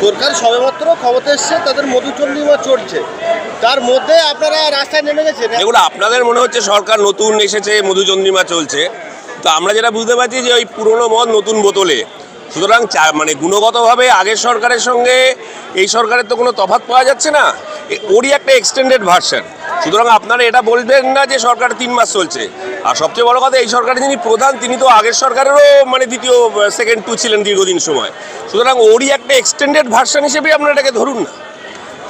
সরকার সবেমাত্র ক্ষমতা এসছে, তাদের মধুচন্দ্রিমা চড়ছে, তার মধ্যে আপনারা রাস্তায় নেমে গেছেন। এগুলো আপনাদের মনে হচ্ছে সরকার নতুন এসেছে, মধুচন্দ্রিমা চলছে, তো আমরা যেটা বুঝতে পারছি যে ওই পুরনো মদ নতুন বোতলে। সুতরাং মানে গুণগতভাবে আগের সরকারের সঙ্গে এই সরকারের তো কোনো তফাৎ পাওয়া যাচ্ছে না, ওরই একটা এক্সটেন্ডেড ভার্সন। সুতরাং আপনারা এটা বলবেন না যে সরকার 3 মাস চলছে। আর সবচেয়ে বড় কথা, এই সরকারের যিনি প্রধান তিনি তো আগের সরকারেরও মানে দ্বিতীয় সেকেন্ড টু ছিলেন দীর্ঘদিন সময়। সুতরাং ওরই একটা এক্সটেন্ডেড ভার্সন হিসেবে আপনারা এটাকে ধরুন না।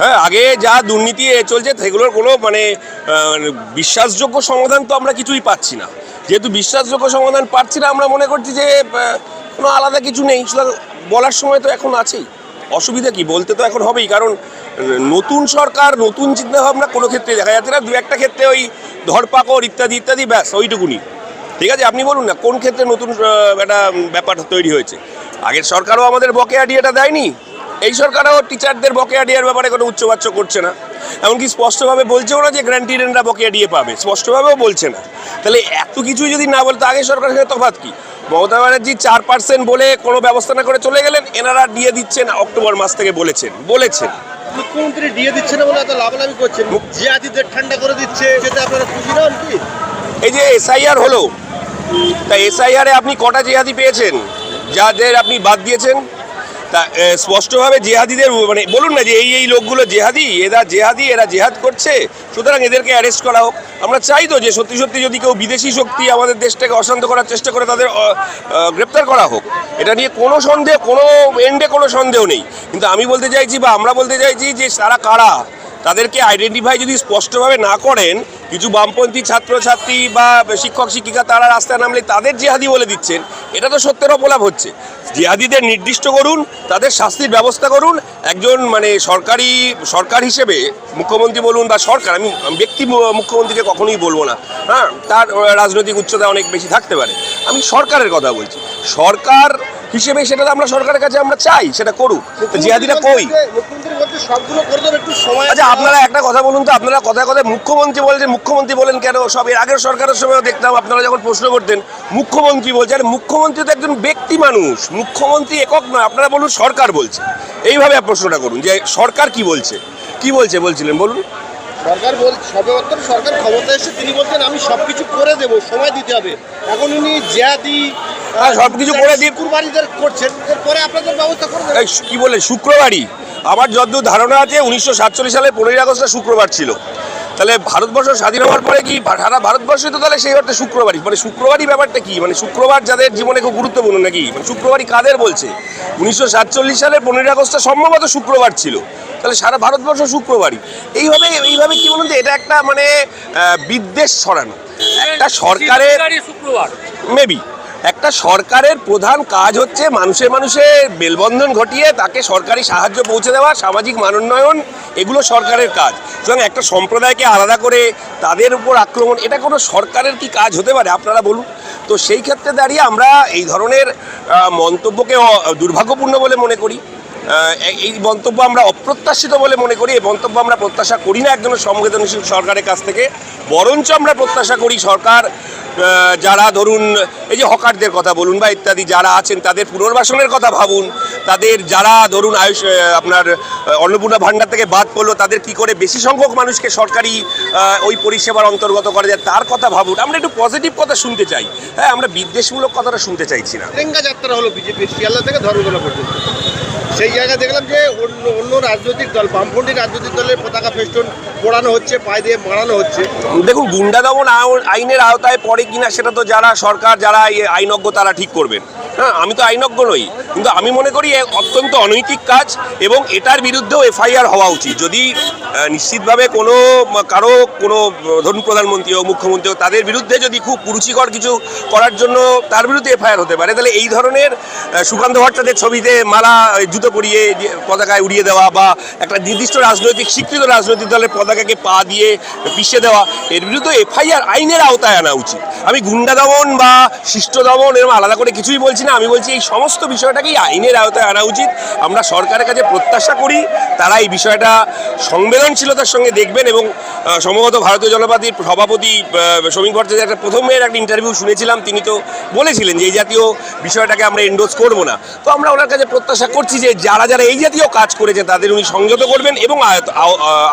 হ্যাঁ, আগে যা দুর্নীতি চলছে সেগুলোর কোনো মানে বিশ্বাসযোগ্য সমাধান তো আমরা কিছুই পাচ্ছি না। যেহেতু বিশ্বাসযোগ্য সমাধান পাচ্ছি না, আমরা মনে করছি যে কোনো আলাদা কিছু নেই। সুতরাং বলার সময় তো এখন আছেই, অসুবিধা কি, বলতে তো এখন হবেই। কারণ নতুন সরকার, নতুন চিন্তাভাবনা কোনো ক্ষেত্রে দেখা যাচ্ছে না। 2-1টা ক্ষেত্রে ওই ধরপাকড় ইত্যাদি ইত্যাদি, ব্যাস ওইটুকুনি। ঠিক আছে, আপনি বলুন না কোন ক্ষেত্রে নতুন একটা ব্যাপার তৈরি হয়েছে। আগের সরকারও আমাদের বকেয়া ডিএটা দেয়নি, এই সরকারও টিচারদের বকেয়া ডিএর ব্যাপারে কোনো উচ্চবাচ্য করছে না। এমনকি স্পষ্টভাবে বলছেও না যে গ্র্যান্টিডেনরা বকেয়া ডিএ পাবে, স্পষ্টভাবেও বলছে না। তাহলে এত কিছুই যদি না বলতো আগের সরকারের সাথে তফাৎ কি? মমতা ব্যানার্জি 4% বলে কোনো ব্যবস্থা না করে চলে গেলেন, এনারা ডিএ দিচ্ছেন অক্টোবর মাস থেকে বলেছেন। মুখ্যমন্ত্রী ডিএ দিচ্ছে না বলে এত লাভালাভি করছেন, জিহাদিদের ঠান্ডা করে দিচ্ছে, যেটা আপনারা খুশি নন কি? এই যে এসআইআর হলো, তা এসআইআরে আপনি কটা জিহাদি পেয়েছেন যাদের আপনি বাদ দিয়েছেন? তা স্পষ্টভাবে জেহাদিদের মানে বলুন না যে এই লোকগুলো জেহাদি, এরা জেহাদ করছে, সুতরাং এদেরকে অ্যারেস্ট করা হোক। আমরা চাই তো যে সত্যি সত্যি যদি কেউ বিদেশি শক্তি আমাদের দেশটাকে অশান্ত করার চেষ্টা করে তাদের গ্রেপ্তার করা হোক। এটা নিয়ে কোনো সন্দেহ, কোনো এন্ডে কোনো সন্দেহ নেই। কিন্তু আমি বলতে চাইছি বা আমরা বলতে চাইছি যে তারা কারা, তাদেরকে আইডেন্টিফাই যদি স্পষ্টভাবে না করেন, কিছু বামপন্থী ছাত্রছাত্রী বা শিক্ষক শিক্ষিকা তারা রাস্তায় নামলে তাদের জিহাদি বলে দিচ্ছেন, এটা তো সত্যের অপলাপ হচ্ছে। জিহাদিদের নির্দিষ্ট করুন, তাদের শাস্তির ব্যবস্থা করুন। একজন মানে সরকার হিসেবে মুখ্যমন্ত্রী বলুন বা সরকার, আমি ব্যক্তি মুখ্যমন্ত্রীকে কখনোই বলবো না, হ্যাঁ, তার রাজনৈতিক উচ্চতা অনেক বেশি থাকতে পারে, আমি সরকারের কথা বলছি। সরকার হিসেবে সেটা আমরা সরকারের কাছে আমরা চাই সেটা করুক। জিহাদিরা কই? আচ্ছা, আপনারা একটা কথা বলুন তো, আপনারা কথায় কথায় মুখ্যমন্ত্রী বলছেন, মুখ্যমন্ত্রী বলেন কেন? সব এর আগের সরকারের সময়ও দেখতাম আপনারা যখন প্রশ্ন করতেন মুখ্যমন্ত্রী বলছেন। মুখ্যমন্ত্রী তো একজন ব্যক্তি মানুষ, মুখ্যমন্ত্রী একক নয়। আপনারা বলুন সরকার বলছে, এইভাবে প্রশ্নটা করুন যে সরকার কি বলছে, বলছিলেন বলুন। সরকার ক্ষমতা এসে তিনি বলছেন আমি সবকিছু করে দেবো, সময় দিতে হবে। এখন উনি জিহাদি সবকিছু করে দিয়ে কুরবানিদের করছেন, এরপরে আপনাদের ব্যবস্থা করে দেবেন। কি বলে শুক্রবারই? আমার যতদূর ধারণা আছে 1947 সালে 15ই আগস্টটা শুক্রবার ছিল। তাহলে ভারতবর্ষ স্বাধীন হওয়ার পরে কি সারা ভারতবর্ষে তো তাহলে সেই অর্থে শুক্রবারই, মানে শুক্রবারই ব্যাপারটা কি? মানে শুক্রবার যাদের জীবনে খুব গুরুত্বপূর্ণ নাকি? মানে শুক্রবারই কাদের বলছে? 1947 সালে 15ই আগস্টটা সম্ভবত শুক্রবার ছিল, তাহলে সারা ভারতবর্ষ শুক্রবারই। এইভাবে কি বলুন তো, এটা একটা মানে বিদ্বেষ ছড়ানো। একটা সরকারের মেবি একটা সরকারের প্রধান কাজ হচ্ছে মানুষের মেলবন্ধন ঘটিয়ে তাকে সরকারি সাহায্য পৌঁছে দেওয়া, সামাজিক মানোন্নয়ন, এগুলো সরকারের কাজ। সুতরাং একটা সম্প্রদায়কে আলাদা করে তাদের উপর আক্রমণ, এটা কোনো সরকারের কি কাজ হতে পারে আপনারা বলুন? তো সেই ক্ষেত্রে দাঁড়িয়ে আমরা এই ধরনের মন্তব্যকে দুর্ভাগ্যপূর্ণ বলে মনে করি। এই মন্তব্য আমরা অপ্রত্যাশিত বলে মনে করি। এই মন্তব্য আমরা প্রত্যাশা করি না একজন সংবেদনশীল সরকারের কাছ থেকে, বরঞ্চ আমরা প্রত্যাশা করি সরকার যারা ধরুন এই যে হকারদের কথা বলুন বা ইত্যাদি যারা আছেন তাদের পুনর্বাসনের কথা ভাবুন, তাদের যারা ধরুন আপনার অন্নপূর্ণা ভাণ্ডার থেকে বাদ পড়লো তাদের কি করে বেশি সংখ্যক মানুষকে সরকারি ওই পরিষেবার অন্তর্গত করা যায় তার কথা ভাবুন। আমরা একটু পজিটিভ কথা শুনতে চাই, হ্যাঁ, আমরা বিদ্বেষমূলক কথাটা শুনতে চাইছি না। তিরঙ্গা যাত্রা হলো বিজেপির শিয়ালদা থেকে ধর্মতলা পর্যন্ত, সেই জায়গায় দেখলাম যে অন্য রাজনৈতিক দল, বামপন্থী রাজনৈতিক দলের পতাকা ফেস্টুন পোড়ানো হচ্ছে, পায়ে দিয়ে মারানো হচ্ছে। দেখুন, গুন্ডা দমন আইনের আওতায় পড়ে কিনা সেটা তো যারা সরকার, যারা আইনজ্ঞ তারা ঠিক করবেন। হ্যাঁ, আমি তো আইনজ্ঞ নই, কিন্তু আমি মনে করি অত্যন্ত অনৈতিক কাজ এবং এটার বিরুদ্ধেও এফআইআর হওয়া উচিত। যদি নিশ্চিতভাবে কোনো ধরুন প্রধানমন্ত্রী ও মুখ্যমন্ত্রী ও তাদের বিরুদ্ধে যদি খুব কুরুচিকর কিছু করার জন্য তার বিরুদ্ধে এফআইআর হতে পারে, তাহলে এই ধরনের সুকান্ত ভট্টাচার্যের ছবিতে মালা জুতো পরিয়ে পতাকায় উড়িয়ে দেওয়া বা একটা নির্দিষ্ট স্বীকৃত রাজনৈতিক দলের পতাকাকে পা দিয়ে পিষে দেওয়া, এর বিরুদ্ধে এফআইআর আইনের আওতায় আনা উচিত। আমি গুন্ডা দমন বা শিষ্ট দমন এরকম আলাদা করে কিছুই বলছি না, আমি বলছি এই সমস্ত বিষয়টাকেই আইনের আওতায় আনা উচিত। আমরা সরকারের কাছে প্রত্যাশা করি তারা এই বিষয়টা সংবেদনশীলতার সঙ্গে দেখবেন এবং সম্ভবত ভারতীয় জনতা পার্টির সভাপতি শ্রমিক ভট্টাচার্যের একটা প্রথমের একটা ইন্টারভিউ শুনেছিলাম, তিনি তো বলেছিলেন যে এই জাতীয় বিষয়টাকে আমরা এন্ডোর্স করবো না। তো আমরা ওনার কাছে প্রত্যাশা করছি যে যারা যারা এই জাতীয় কাজ করেছে তাদের উনি সংযত করবেন এবং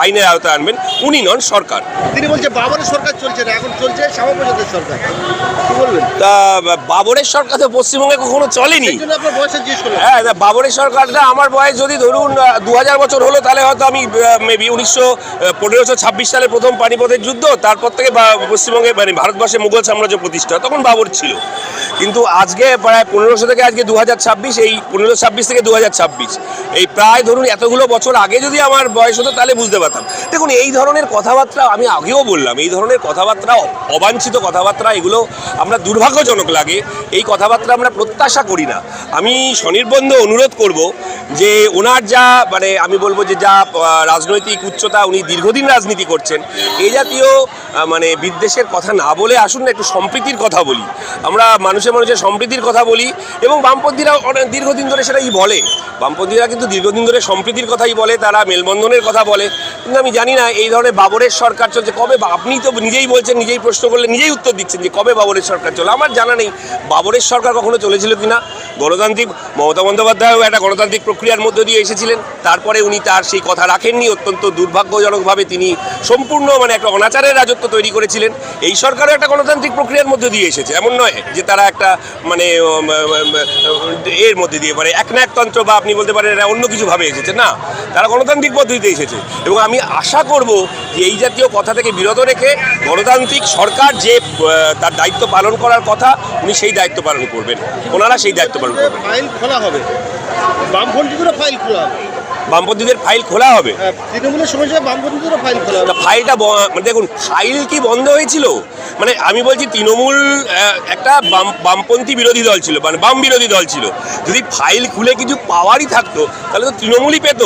আইনের আওতায় আনবেন। উনি নন, সরকার। তিনি বলছে বাবরের সরকার চলছে না, এখন চলছে শ্যামাপ্রসাদের সরকার, কি বলবেন? তা বাবরের সরকার তো পশ্চিমবঙ্গে কখনো চলেনি। এই জন্য আপনার বয়সে জিজ্ঞেস করলাম। হ্যাঁ, বাবরের সরকারটা আমার বয়স যদি ধরুন 2000 বছর হলো, তাহলে হয়তো আমি মেবি 1526 সালে প্রথম পানিপথের যুদ্ধ, তারপর থেকে পশ্চিমবঙ্গে মানে ভারতবর্ষে মুঘল সাম্রাজ্য প্রতিষ্ঠা, তখন বাবর ছিল। কিন্তু আজকে প্রায় 1500 থেকে আজকে 2026, এই 1526 থেকে 2026, এই প্রায় ধরুন এতগুলো বছর আগে যদি আমার বয়স হতো তাহলে বুঝতে পারতাম। দেখুন, এই ধরনের কথাবার্তা আমি আগেও বললাম, এই ধরনের কথাবার্তা, অবাঞ্ছিত কথাবার্তা, এগুলো আমরা দুর্ভাগ্যজনক লাগে। এই কথাবার্তা আমরা প্রত্যাশা করি না। আমি স্বনির্বন্ধ অনুরোধ করব যে ওনার যা মানে আমি বলবো যে যা রাজনৈতিক উচ্চতা, উনি দীর্ঘদিন রাজনীতি করছেন, এই জাতীয় মানে বিদ্বেষের কথা না বলে আসুন না একটু সম্প্রীতির কথা বলি। আমরা মানুষের সম্প্রীতির কথা বলি, এবং বামপন্থীরা দীর্ঘদিন ধরে সেটাই বলে। বামপন্থীরা কিন্তু দীর্ঘদিন ধরে সম্প্রীতির কথাই বলে, তারা মেলবন্ধনের কথা বলে। কিন্তু আমি জানি না এই ধরনের বাবরের সরকার চলছে কবে। আপনি তো নিজেই বলছেন, নিজেই প্রশ্ন করলে নিজেই উত্তর দিচ্ছেন যে কবে বাবরের সরকার চলে। আমার জানা নেই বাবরের সরকার কখনো চলেছিল কিনা। গণতান্ত্রিক মমতা বন্দ্যোপাধ্যায়ও একটা গণতান্ত্রিক প্রক্রিয়ার মধ্য দিয়ে এসেছিলেন, তারপরে উনি তার সেই কথা রাখেননি। অত্যন্ত দুর্ভাগ্যজনকভাবে তিনি সম্পূর্ণ মানে একটা অনাচারের রাজত্ব তৈরি করেছিলেন। এই সরকারও একটা গণতান্ত্রিক প্রক্রিয়ার মধ্যে দিয়ে এসেছে, এমন নয় যে তারা একটা মানে এর মধ্যে দিয়ে মানে একনায়কতন্ত্র বা আপনি বলতে পারেন এটা অন্য কিছুভাবে এসেছে না, তারা গণতান্ত্রিক পদ্ধতিতে এসেছে। এবং আমি আশা করব যে এই জাতীয় কথা থেকে বিরত রেখে গণতান্ত্রিক সরকার যে তার দায়িত্ব পালন করার কথা, উনি সেই দায়িত্ব পালন করবেন, ওনারা সেই দায়িত্ব পালন করবেন। ফাইল খোলা হবে, বামপন্থীদেরও ফাইল খোলা হবে। বামপন্থীদের ফাইল খোলা হবে, তৃণমূলের সমস্যা, বামপন্থীদেরও ফাইল খোলা হবে। ফাইলটা মানে দেখুন, ফাইল কি বন্ধ হয়েছিল? মানে আমি বলছি তৃণমূল একটা বামপন্থী বিরোধী দল ছিল, মানে বাম বিরোধী দল ছিল। যদি ফাইল খুলে কিছু পাওয়ারই থাকতো তাহলে তো তৃণমূলই পেত।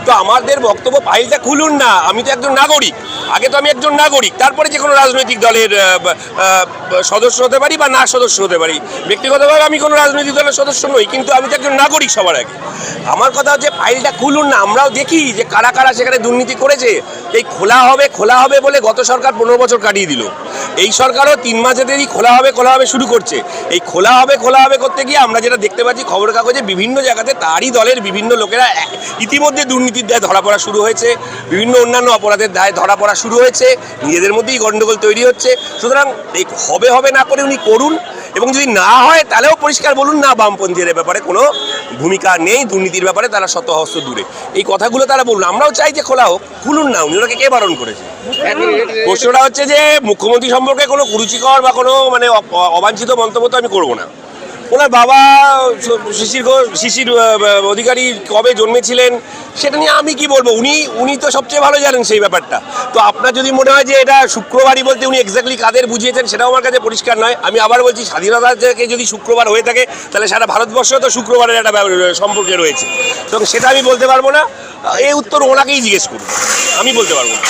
তো আমাদের বক্তব্য, ফাইলটা খুলুন না। আমি তো একজন নাগরিক, আগে তো আমি একজন নাগরিক, তারপরে যে কোনো রাজনৈতিক দলের সদস্য হতে পারি বা না সদস্য হতে পারি। ব্যক্তিগতভাবে আমি কোনো রাজনৈতিক দলের সদস্য নই, কিন্তু আমি তো একজন নাগরিক সবার আগে। আমার কথা হচ্ছে ফাইলটা খুলুন না। আমরাও দেখি যে কারা কারা সেখানে দুর্নীতি করেছে। এই খোলা হবে বলে গত সরকার 15 বছর কাটিয়ে দিল। এই সরকারও 3 মাসে দেরি খোলা হবে শুরু করছে। এই খোলা হবে করতে গিয়ে আমরা যেটা দেখতে পাচ্ছি খবরের কাগজে বিভিন্ন জায়গাতে তারই দলের বিভিন্ন লোকেরা ইতিমধ্যে দুর্নীতির দায়ে ধরা পড়া শুরু হয়েছে, বিভিন্ন অন্যান্য অপরাধের দায়ে ধরা পড়া শুরু হয়েছে, নিজেদের মধ্যেই গণ্ডগোল তৈরি হচ্ছে। সুতরাং এই হবে না করে উনি করুন, এবং যদি না হয় তাহলেও পরিষ্কার বলুন না বামপন্থীদের ব্যাপারে কোনো ভূমিকা নেই, দুর্নীতির ব্যাপারে তারা শতহস্ত দূরে। এই কথাগুলো তারা বলুন। আমরাও চাই যে খোলা হোক, খুলুন না। উনি ওনাকে কে বারণ করেছে? প্রশ্নটা হচ্ছে যে মুখ্যমন্ত্রী সম্পর্কে কোনো কুরুচিকর বা কোনো মানে অবাঞ্ছিত মন্তব্য তো আমি করবো না। ওনার বাবা শিশির অধিকারী কবে জন্মেছিলেন সেটা নিয়ে আমি কি বলবো, উনি তো সবচেয়ে ভালো জানেন সেই ব্যাপারটা। তো আপনার যদি মনে হয় যে এটা শুক্রবারই বলতে উনি এক্স্যাক্টলি কাদের বুঝিয়েছেন সেটাও আমার কাছে পরিষ্কার নয়। আমি আবার বলছি, স্বাধীনতা থেকে যদি শুক্রবার হয়ে থাকে তাহলে সারা ভারতবর্ষেও তো শুক্রবারের একটা সম্পর্কে রয়েছে। তো সেটা আমি বলতে পারবো না, এই উত্তর ওনাকেই জিজ্ঞেস করুন, আমি বলতে পারবো না।